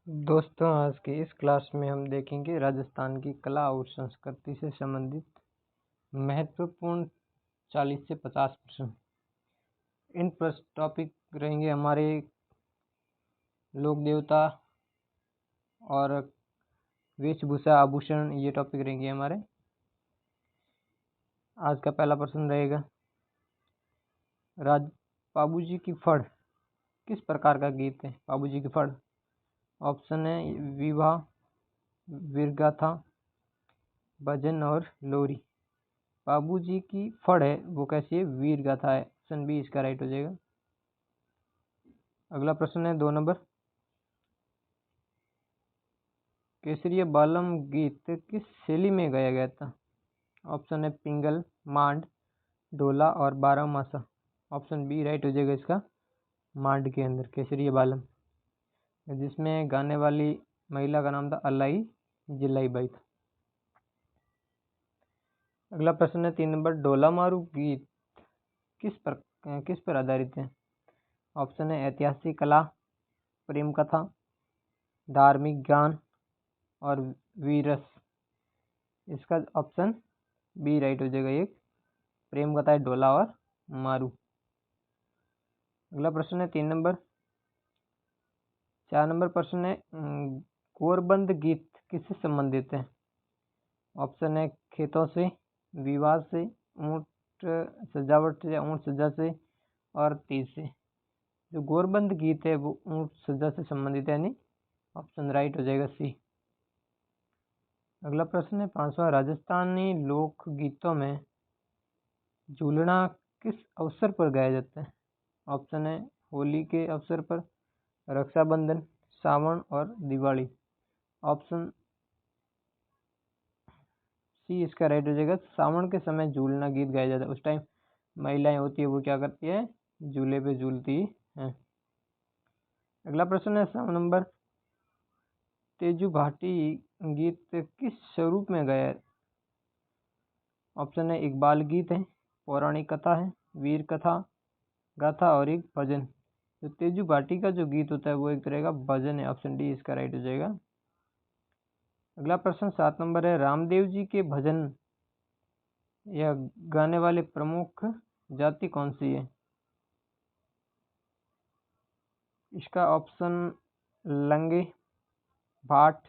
दोस्तों, आज की इस क्लास में हम देखेंगे राजस्थान की कला और संस्कृति से संबंधित महत्वपूर्ण 40 से 50 प्रश्न। इन प्रश्न टॉपिक रहेंगे हमारे लोक देवता और वेशभूषा आभूषण, ये टॉपिक रहेंगे हमारे। आज का पहला प्रश्न रहेगा, बाबूजी की फड़ किस प्रकार का गीत है? बाबूजी की फड़। ऑप्शन है विवाह, वीरगाथा, भजन और लोरी। बाबूजी की फड़ है वो कैसी है? वीर गाथा है। ऑप्शन बी इसका राइट हो जाएगा। अगला प्रश्न है 2 नंबर, केसरिया बालम गीत किस शैली में गाया गया था? ऑप्शन है पिंगल, मांड, ढोला और बारहमासा। ऑप्शन बी राइट हो जाएगा इसका। मांड के अंदर केसरिया बालम, जिसमें गाने वाली महिला का नाम था अलाई जिलाई बाई था। अगला प्रश्न है 3 नंबर, ढोला मारू गीत किस पर आधारित है? ऑप्शन है ऐतिहासिक कला, प्रेम कथा, धार्मिक ज्ञान और वीरस। इसका ऑप्शन बी राइट हो जाएगा। एक प्रेम कथा है ढोला और मारू। अगला प्रश्न है 3 नंबर। 4 नंबर प्रश्न है गोरबंद गीत किससे संबंधित है? ऑप्शन है खेतों से, विवाह से, ऊंट सजावट से, ऊंट सजा से और तीज से। जो गोरबंद गीत है वो ऊंट सजा से संबंधित है, यानी ऑप्शन राइट हो जाएगा सी। अगला प्रश्न है 5वां, राजस्थानी लोक गीतों में झूलना किस अवसर पर गाया जाता है? ऑप्शन है होली के अवसर पर, रक्षाबंधन, सावन और दिवाली। ऑप्शन सी इसका राइट हो जाएगा। सावन के समय झूलना गीत गाया जाता है। उस टाइम महिलाएं होती है वो क्या करती है? झूले पे झूलती है। अगला प्रश्न है 7 नंबर, तेजू भाटी गीत किस स्वरूप में गाया है? ऑप्शन है एक बाल गीत है, पौराणिक कथा है, वीर कथा गाथा और एक भजन। तो तेजू भाटी का जो गीत होता है वो एक तरह का भजन है। ऑप्शन डी इसका राइट हो जाएगा। अगला प्रश्न 7 नंबर है, रामदेव जी के भजन या गाने वाले प्रमुख जाति कौन सी है? इसका ऑप्शन लंगे, भाट,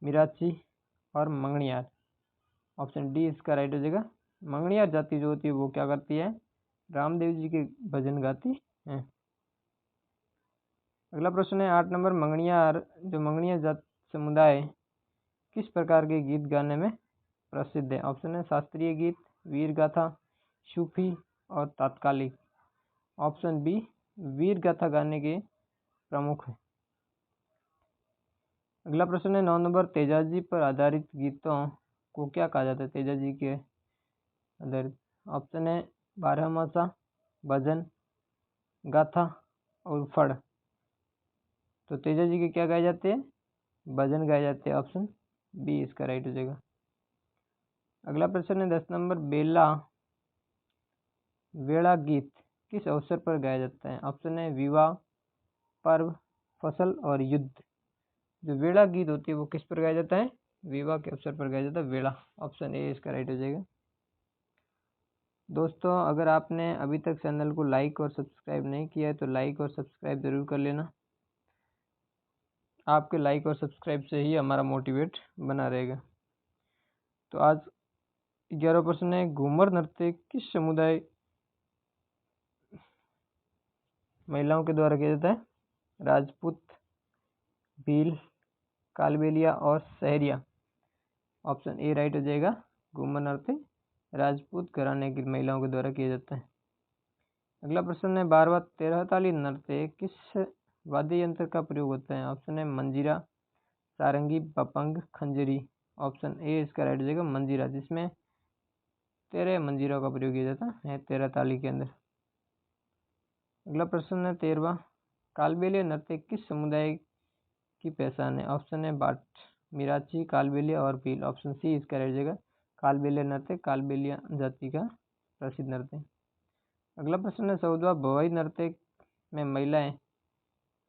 मिराची और मंगणियार। ऑप्शन डी इसका राइट हो जाएगा। मंगणियार जाति जो होती है वो क्या करती है? रामदेव जी के भजन गाती है। अगला प्रश्न है 8 नंबर, मंगणियार जाति समुदाय किस प्रकार के गीत गाने में प्रसिद्ध है? ऑप्शन है शास्त्रीय गीत, वीर गाथा, सूफी और तात्कालिक। ऑप्शन बी वीर गाथा गाने के प्रमुख है। अगला प्रश्न है 9 नंबर, तेजाजी पर आधारित गीतों को क्या कहा जाता है? तेजाजी के आधारित। ऑप्शन है बारहमासा, भजन, गाथा और फड़। तो तेजाजी के क्या गाए जाते हैं? भजन गाए जाते हैं। ऑप्शन बी इसका राइट हो जाएगा। अगला प्रश्न है 10 नंबर, वेड़ा गीत किस अवसर पर गाया जाता है? ऑप्शन है विवाह, पर्व, फसल और युद्ध। जो वेड़ा गीत होती है वो किस पर गाया जाता है? विवाह के अवसर पर गाया जाता है वेड़ा। ऑप्शन ए इसका राइट हो जाएगा। दोस्तों, अगर आपने अभी तक चैनल को लाइक और सब्सक्राइब नहीं किया है तो लाइक और सब्सक्राइब जरूर कर लेना। आपके लाइक और सब्सक्राइब से ही हमारा मोटिवेट बना रहेगा। तो आज 11 प्रश्न है, घूमर नृत्य किस समुदाय महिलाओं के द्वारा किया जाता है? राजपूत, भील, कालबेलिया और सहरिया। ऑप्शन ए राइट हो जाएगा। घूमर नृत्य राजपूत घराने की महिलाओं के द्वारा किया जाता है। अगला प्रश्न है 12वां, 13 ताली नृत्य किस वाद्य यंत्र का प्रयोग होता है? ऑप्शन है मंजीरा, सारंगी, बपंग, खंजरी। ऑप्शन ए इसका राइट हो जाएगा मंजीरा, जिसमें 13 मंजीरों का प्रयोग किया जाता है 13 ताली के अंदर। अगला प्रश्न है 13वां, कालबेलिया नृत्य किस समुदाय की पहचान है? ऑप्शन है भाट, मिराची, कालबेलिया और भील। ऑप्शन सी इसका राइट हो जाएगा। कालबेलिया नृत्य कालबेलिया जाति का प्रसिद्ध नृत्य है। अगला प्रश्न है 14वां, भवाई नृत्य में महिलाएं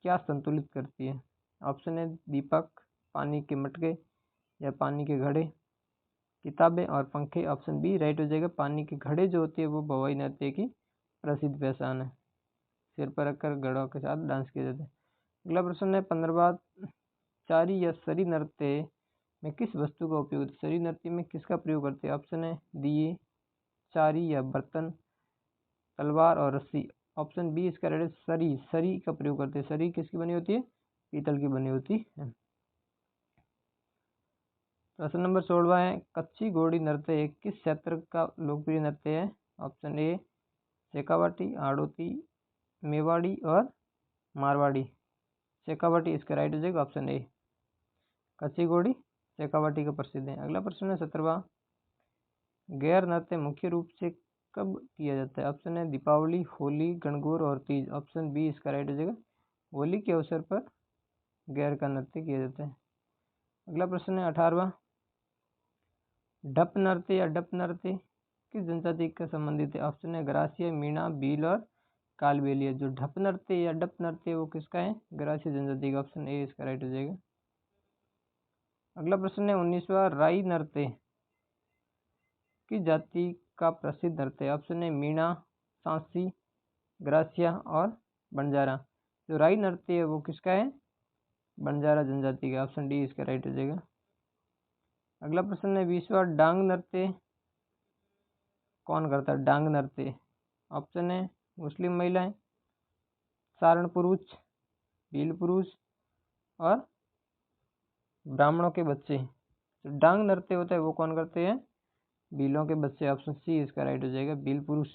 क्या संतुलित करती है? ऑप्शन ए दीपक, पानी के मटके या पानी के घड़े, किताबें और पंखे। ऑप्शन बी राइट हो जाएगा। पानी के घड़े जो होती है वो भवाई नृत्य की प्रसिद्ध पहचान है। सिर पर रखकर घड़ों के साथ डांस किया जाता है। अगला प्रश्न है 15वां, चारी या सरी नृत्य में किस वस्तु का उपयोग होता है? सरी नृत्य में किसका प्रयोग करते हैं? ऑप्शन है दिए, चारी या बर्तन, तलवार और रस्सी। ऑप्शन बी इसका राइट है। सरी, सरी का प्रयोग करते हैं। सरी किसकी बनी होती है? पीतल की बनी होती है। प्रश्न नंबर 16 है कच्ची घोड़ी नृत्य किस क्षेत्र का लोकप्रिय नृत्य है? ऑप्शन ए शेखावाटी, हाड़ौती, मेवाड़ी और मारवाड़ी। शेखावाटी इसका राइट हो जाएगा। ऑप्शन ए कच्ची घोड़ी शेखावाटी का प्रसिद्ध है। अगला प्रश्न है 17वां, गैर नृत्य मुख्य रूप से कब किया जाता है? ऑप्शन है दीपावली, होली, गणगौर और तीज। ऑप्शन बी इसका राइट हो जाएगा। होली के अवसर पर गैर का नृत्य किया जाता है। अगला प्रश्न है 18वां, ढप नृत्य या डप नृत्य किस जनजाति का संबंधित है? ऑप्शन है ग्रासीय, मीणा, भील और कालबेलिया। जो ढप नृत्य या डप नृत्य वो किसका है? ग्रासीय जनजाति का। ऑप्शन ए इसका राइट हो जाएगा। अगला प्रश्न है 19वां, राई नृत्य किस जाति का प्रसिद्ध नृत्य है? ऑप्शन है मीणा, सांसी, ग्रासिया और बंजारा। जो राई नृत्य है वो किसका है? बंजारा जनजाति का। ऑप्शन डी इसका राइट हो जाएगा। अगला प्रश्न है 20वां, डांग नृत्य कौन करता है? डांग नृत्य। ऑप्शन है मुस्लिम महिलाएं, सारण पुरुष, भील पुरुष और ब्राह्मणों के बच्चे। तो डांग नृत्य होता है वो कौन करते हैं? भीलों के बच्चे। ऑप्शन सी इसका राइट हो जाएगा, भील पुरुष।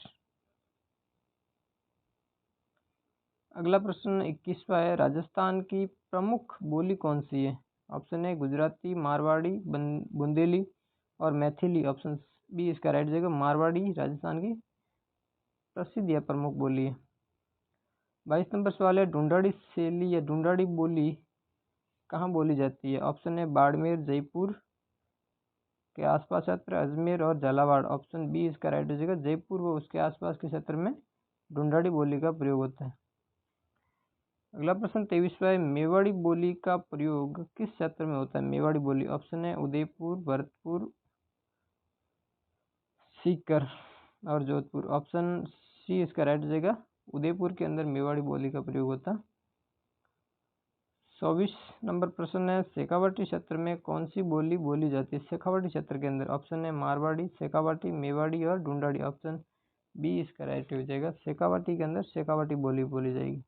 अगला प्रश्न 21वां है राजस्थान की प्रमुख बोली कौन सी है? ऑप्शन है गुजराती, मारवाड़ी, बुंदेली और मैथिली। ऑप्शन बी इसका राइट हो जाएगा। मारवाड़ी राजस्थान की प्रसिद्ध या प्रमुख बोली है। 22 नंबर सवाल है ढूंढाड़ी शैली या ढूंढाड़ी बोली कहाँ बोली जाती है? ऑप्शन है बाड़मेर, जयपुर के आसपास क्षेत्र, अजमेर और झालावाड़। ऑप्शन बी इसका राइट हो जाएगा। जयपुर व उसके आसपास के क्षेत्र में ढूंढाड़ी बोली का प्रयोग होता है। अगला प्रश्न 23वां है मेवाड़ी बोली का प्रयोग किस क्षेत्र में होता है? मेवाड़ी बोली। ऑप्शन है उदयपुर, भरतपुर, सीकर और जोधपुर। ऑप्शन सी इसका राइट हो जाएगा। उदयपुर के अंदर मेवाड़ी बोली का प्रयोग होता है। 24 नंबर प्रश्न है शेखावाटी क्षेत्र में कौन सी बोली बोली जाती है? शेखावाटी क्षेत्र के अंदर ऑप्शन है मारवाड़ी, शेखावाटी, मेवाड़ी और ढूंढाड़ी। ऑप्शन बी इसका राइट हो जाएगा। शेखावाटी के अंदर शेखावाटी बोली बोली जाएगी।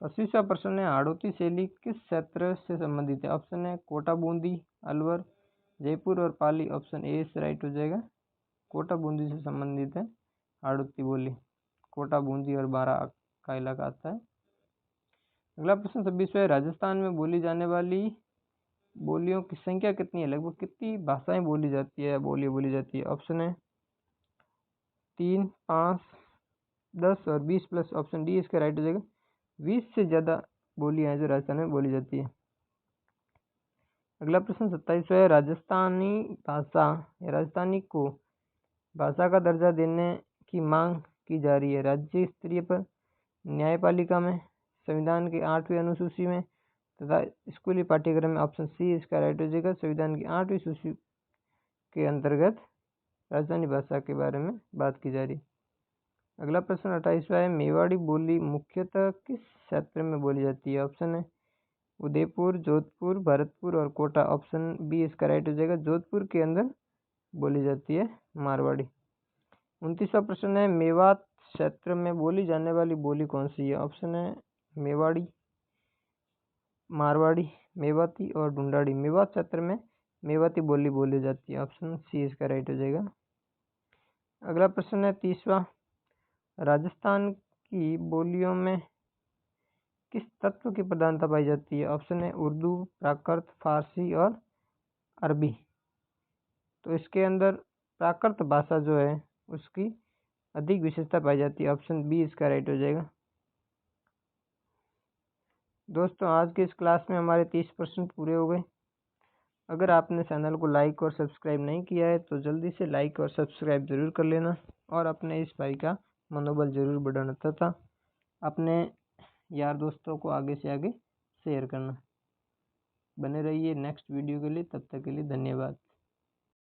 25वां प्रश्न है हाड़ौती शैली किस क्षेत्र से संबंधित है? ऑप्शन है कोटा, बूंदी, अलवर, जयपुर और पाली। ऑप्शन ए से राइट हो जाएगा। कोटा बूंदी से संबंधित है हाड़ौती बोली। कोटा, बूंदी और बारा का इलाका आता है। अगला प्रश्न 26वां है राजस्थान में बोली जाने वाली बोलियों की संख्या कितनी है? लगभग कितनी भाषाएं बोली जाती है या बोलियां बोली जाती है? ऑप्शन है 3, 5, 10 और 20 प्लस। ऑप्शन डी इसका राइट हो जाएगा। 20 से ज़्यादा बोलियां हैं जो राजस्थान में बोली जाती है। अगला प्रश्न 27वां है राजस्थानी भाषा या राजस्थानी को भाषा का दर्जा देने की मांग की जा रही है राज्य स्तरीय पर, न्यायपालिका में, संविधान की 8वीं अनुसूची में तथा स्कूली पाठ्यक्रम में। ऑप्शन सी इसका राइट हो जाएगा। संविधान की 8वीं सूची के अंतर्गत राजस्थानी भाषा के बारे में बात की जा रही है। अगला प्रश्न 28वां है मेवाड़ी बोली मुख्यतः किस क्षेत्र में बोली जाती है? ऑप्शन है उदयपुर, जोधपुर, भरतपुर और कोटा। ऑप्शन बी इसका राइट हो जाएगा। जोधपुर के अंदर बोली जाती है मारवाड़ी। 29वां प्रश्न है मेवात क्षेत्र में बोली जाने वाली बोली कौन सी है? ऑप्शन है मेवाड़ी, मारवाड़ी, मेवाती और ढूंढाड़ी। मेवात क्षेत्र में मेवाती बोली बोली जाती है। ऑप्शन सी इसका राइट हो जाएगा। अगला प्रश्न है 30वां राजस्थान की बोलियों में किस तत्व की प्रधानता पाई जाती है? ऑप्शन है उर्दू, प्राकृत, फारसी और अरबी। तो इसके अंदर प्राकृत भाषा जो है उसकी अधिक विशेषता पाई जाती है। ऑप्शन बी इसका राइट हो जाएगा। दोस्तों आज के इस क्लास में हमारे 30 प्रश्न पूरे हो गए। अगर आपने चैनल को लाइक और सब्सक्राइब नहीं किया है तो जल्दी से लाइक और सब्सक्राइब ज़रूर कर लेना और अपने इस भाई का मनोबल ज़रूर बढ़ाना तथा अपने यार दोस्तों को आगे से आगे शेयर करना। बने रहिए नेक्स्ट वीडियो के लिए, तब तक के लिए धन्यवाद।